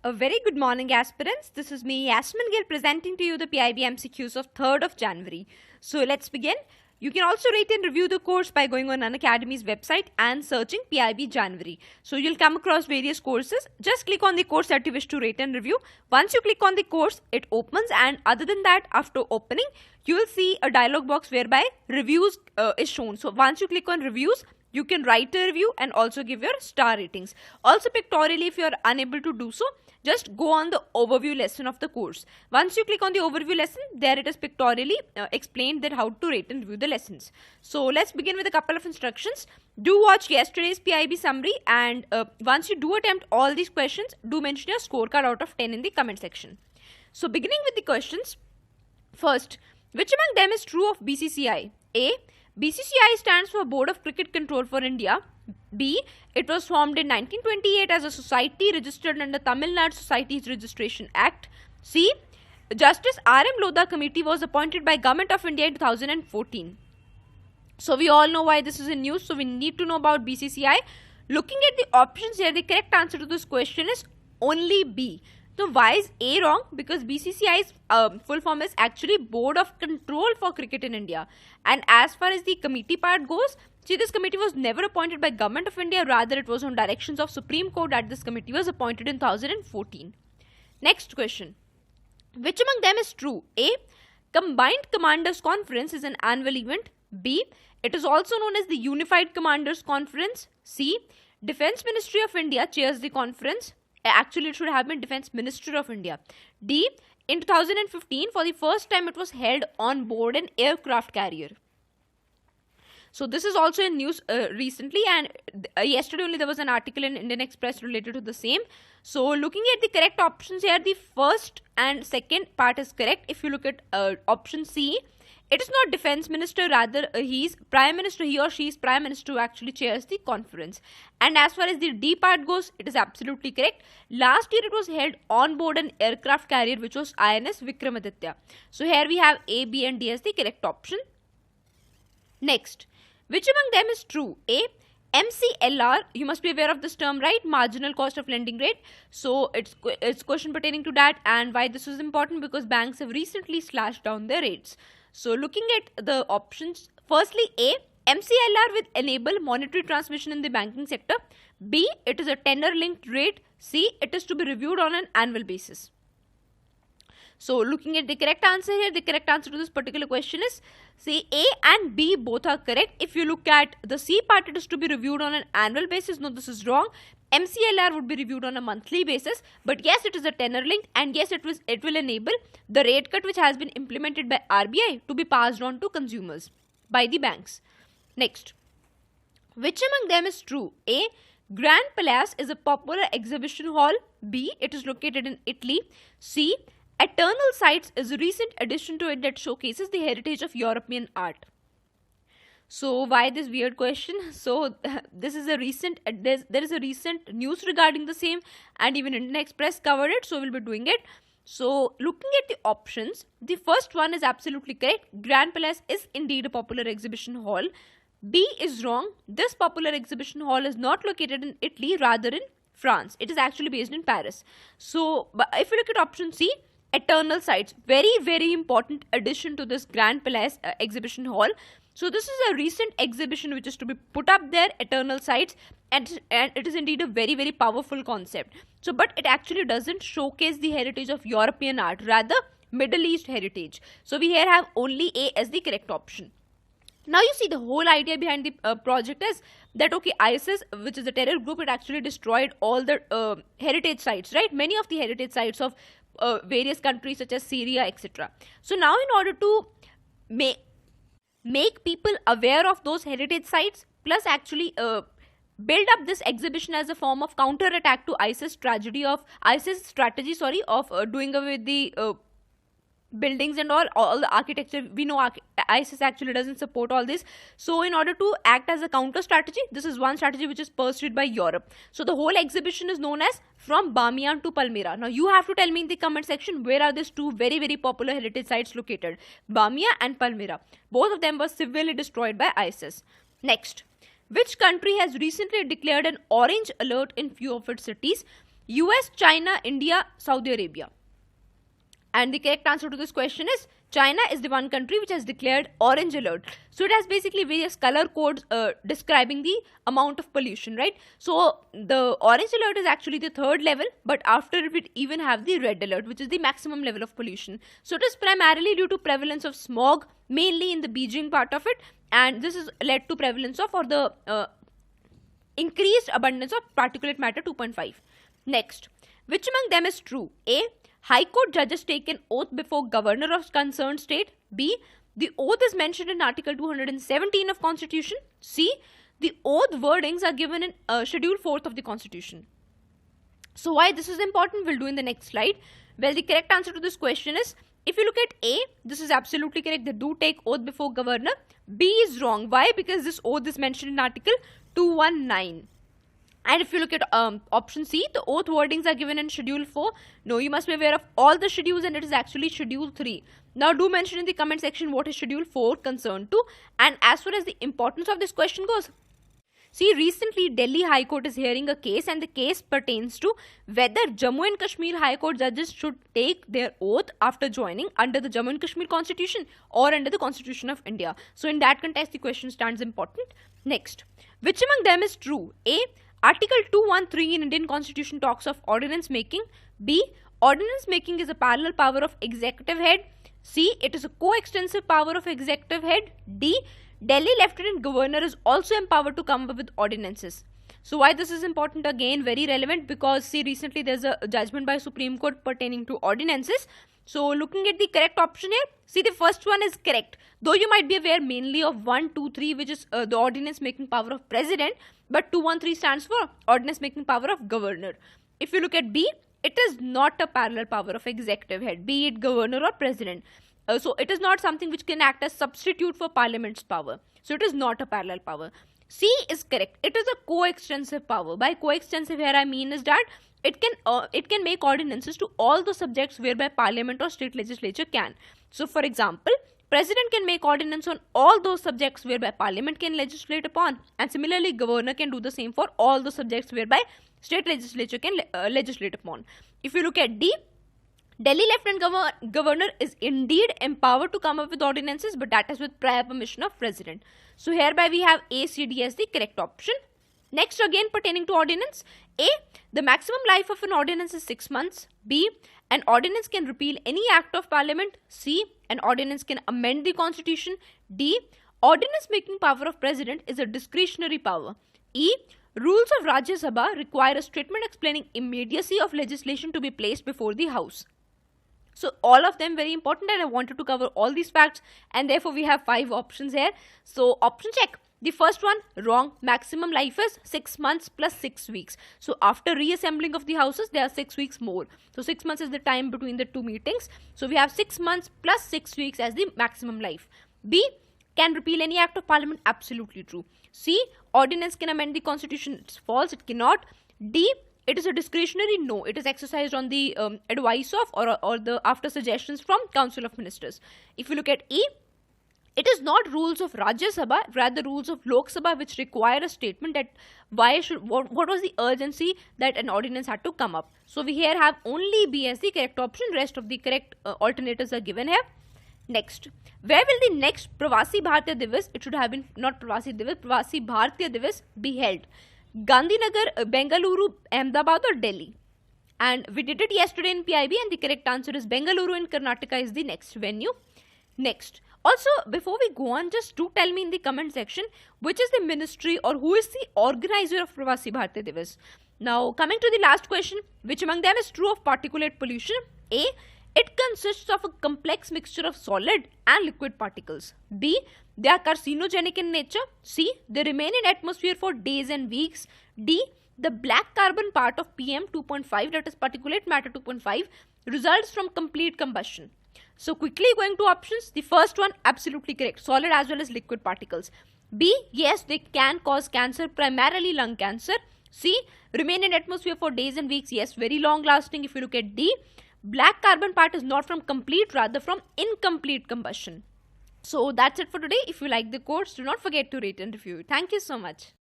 A very good morning, aspirants. This is me, Yasmin Gill, presenting to you the PIB MCQs of 3rd of January. So let's begin. You can also rate and review the course by going on Unacademy's website and searching PIB January. So you'll come across various courses. Just click on the course that you wish to rate and review. Once you click on the course, it opens, and other than that, after opening, you will see a dialog box whereby reviews is shown. So once you click on reviews, you can write a review and also give your star ratings. Also pictorially, if you are unable to do so, just go on the overview lesson of the course. Once you click on the overview lesson, there it is pictorially explained that how to rate and review the lessons. So let's begin with a couple of instructions. Do watch yesterday's PIB summary, and once you do attempt all these questions, do mention your scorecard out of 10 in the comment section. So beginning with the questions. First, which among them is true of BCCI? A. BCCI stands for Board of Cricket Control for India. B. It was formed in 1928 as a society registered under Tamil Nadu Societies Registration Act. C. Justice R.M. Lodha Committee was appointed by Government of India in 2014. So we all know why this is in news. So we need to know about BCCI. Looking at the options here, the correct answer to this question is only B. So why is A wrong? Because BCCI's full form is actually Board of Control for Cricket in India. And as far as the committee part goes, see, this committee was never appointed by Government of India. Rather, it was on directions of Supreme Court that this committee was appointed in 2014. Next question. Which among them is true? A. Combined Commanders Conference is an annual event. B. It is also known as the Unified Commanders Conference. C. Defence Ministry of India chairs the conference. Actually, it should have been Defence Minister of India. D. In 2015, for the first time, it was held on board an aircraft carrier. So this is also in news recently, and yesterday only there was an article in Indian Express related to the same. So looking at the correct options here, the first and second part is correct. If you look at option C, it is not Defence Minister, rather he is Prime Minister, he or she is Prime Minister who actually chairs the conference. And as far as the D part goes, it is absolutely correct. Last year it was held on board an aircraft carrier which was INS Vikramaditya. So here we have A, B and D as the correct option. Next, which among them is true? A. MCLR, you must be aware of this term, right? Marginal cost of lending rate. So it's question pertaining to that, and why this is important, because banks have recently slashed down their rates. So looking at the options, firstly A. MCLR will enable monetary transmission in the banking sector. B. It is a tenor linked rate. C. It is to be reviewed on an annual basis. So looking at the correct answer here, the correct answer to this particular question is C. A and B both are correct. If you look at the C part, it is to be reviewed on an annual basis. No, this is wrong. MCLR would be reviewed on a monthly basis, but yes, it is a tenor linked, and yes, it will enable the rate cut which has been implemented by RBI to be passed on to consumers by the banks. Next, which among them is true? A. Grand Palace is a popular exhibition hall. B. It is located in Italy. C. Eternal Sites is a recent addition to it that showcases the heritage of European art. So why this weird question? So this is a recent, there is a recent news regarding the same, and even Indian Express covered it, so we'll be doing it. So looking at the options, the first one is absolutely correct. Grand Palace is indeed a popular exhibition hall. B is wrong. This popular exhibition hall is not located in Italy, rather in France. It is actually based in Paris. So if you look at option C, Eternal Sites, very, very important addition to this Grand Palace exhibition hall. So this is a recent exhibition which is to be put up there, Eternal Sites, and it is indeed a very, very powerful concept. So, but it actually doesn't showcase the heritage of European art, rather Middle East heritage. So we here have only A as the correct option. Now you see, the whole idea behind the project is that, okay, ISIS, which is a terror group, it actually destroyed all the heritage sites, right? Many of the heritage sites of various countries such as Syria, etc. So now in order to make people aware of those heritage sites, plus actually build up this exhibition as a form of counter attack to ISIS strategy of doing away with the buildings and all the architecture. We know ISIS actually doesn't support all this. So in order to act as a counter strategy, this is one strategy which is pursued by Europe. So the whole exhibition is known as From Bamiyan to Palmyra. Now you have to tell me in the comment section, where are these two very, very popular heritage sites located? Bamiyan and Palmyra. Both of them were severely destroyed by ISIS. Next, which country has recently declared an orange alert in few of its cities? US, China, India, Saudi Arabia. And the correct answer to this question is China is the one country which has declared orange alert. So it has basically various color codes describing the amount of pollution, right? So the orange alert is actually the third level, but after it we even have the red alert, which is the maximum level of pollution. So it is primarily due to prevalence of smog, mainly in the Beijing part of it, and this has led to prevalence of or the increased abundance of particulate matter 2.5. Next, which among them is true? A. High Court judges take an oath before governor of concerned state. B. The oath is mentioned in Article 217 of Constitution. C. The oath wordings are given in Schedule 4th of the Constitution. So why this is important, we'll do in the next slide. Well, the correct answer to this question is, if you look at A, this is absolutely correct. They do take oath before governor. B is wrong. Why? Because this oath is mentioned in Article 219. And if you look at option C, the oath wordings are given in Schedule 4. No, you must be aware of all the schedules, and it is actually Schedule 3. Now, do mention in the comment section what is Schedule 4 concerned to. And as far as the importance of this question goes, see, recently Delhi High Court is hearing a case, and the case pertains to whether Jammu and Kashmir High Court judges should take their oath after joining under the Jammu and Kashmir Constitution or under the Constitution of India. So, in that context, the question stands important. Next, which among them is true? A. Article 213 in Indian Constitution talks of ordinance making. B. Ordinance making is a parallel power of executive head. C. It is a co-extensive power of executive head. D. Delhi Lieutenant Governor is also empowered to come up with ordinances. So why this is important? Again, very relevant, because see, recently there's a judgment by Supreme Court pertaining to ordinances. So looking at the correct option here, see, the first one is correct. Though you might be aware mainly of 1, 2, 3, which is the ordinance making power of president, but 213 stands for ordinance making power of governor. If you look at B, it is not a parallel power of executive head, be it governor or president. So it is not something which can act as substitute for parliament's power. So it is not a parallel power. C is correct. It is a co-extensive power. By co-extensive here I mean is that it can make ordinances to all the subjects whereby parliament or state legislature can. So for example, president can make ordinance on all those subjects whereby parliament can legislate upon, and similarly governor can do the same for all the subjects whereby state legislature can legislate upon. If you look at D, Delhi Lieutenant Governor is indeed empowered to come up with ordinances, but that is with prior permission of president. So hereby we have A, C, D as the correct option. Next, again pertaining to ordinance, A, the maximum life of an ordinance is 6 months. B, an ordinance can repeal any act of parliament. C, an ordinance can amend the constitution. D, ordinance making power of president is a discretionary power. E, rules of Rajya Sabha require a statement explaining immediacy of legislation to be placed before the house. So all of them very important, and I wanted to cover all these facts, and therefore we have 5 options here. So option check. The first one, wrong. Maximum life is 6 months plus 6 weeks. So after reassembling of the houses, there are 6 weeks more. So 6 months is the time between the 2 meetings. So we have 6 months plus 6 weeks as the maximum life. B, can repeal any act of parliament. Absolutely true. C, ordinance can amend the constitution. It's false. It cannot. D, it is a discretionary. No, it is exercised on the advice of or the after suggestions from Council of Ministers. If you look at E, it is not rules of Rajya Sabha, rather rules of Lok Sabha, which require a statement that what was the urgency that an ordinance had to come up. So we here have only B as the correct option. Rest of the correct alternatives are given here. Next, where will the next Pravasi Bharatiya Divas, it should have been not Pravasi Divas, Pravasi Bharatiya Divas be held? Gandhinagar, Bengaluru, Ahmedabad or Delhi? And we did it yesterday in PIB, and the correct answer is Bengaluru in Karnataka is the next venue. Next, also before we go on, just do tell me in the comment section which is the ministry or who is the organizer of Pravasi Bharatiya Divas. Now coming to the last question, which among them is true of particulate pollution? A, it consists of a complex mixture of solid and liquid particles. B, they are carcinogenic in nature. C, they remain in atmosphere for days and weeks. D, the black carbon part of PM 2.5, that is particulate matter 2.5, results from complete combustion. So quickly going to options, the first one absolutely correct, solid as well as liquid particles. B, yes, they can cause cancer, primarily lung cancer. C, remain in atmosphere for days and weeks, yes, very long lasting. If you look at D, black carbon part is not from complete, rather from incomplete combustion. So that's it for today. If you like the course, do not forget to rate and review. Thank you so much.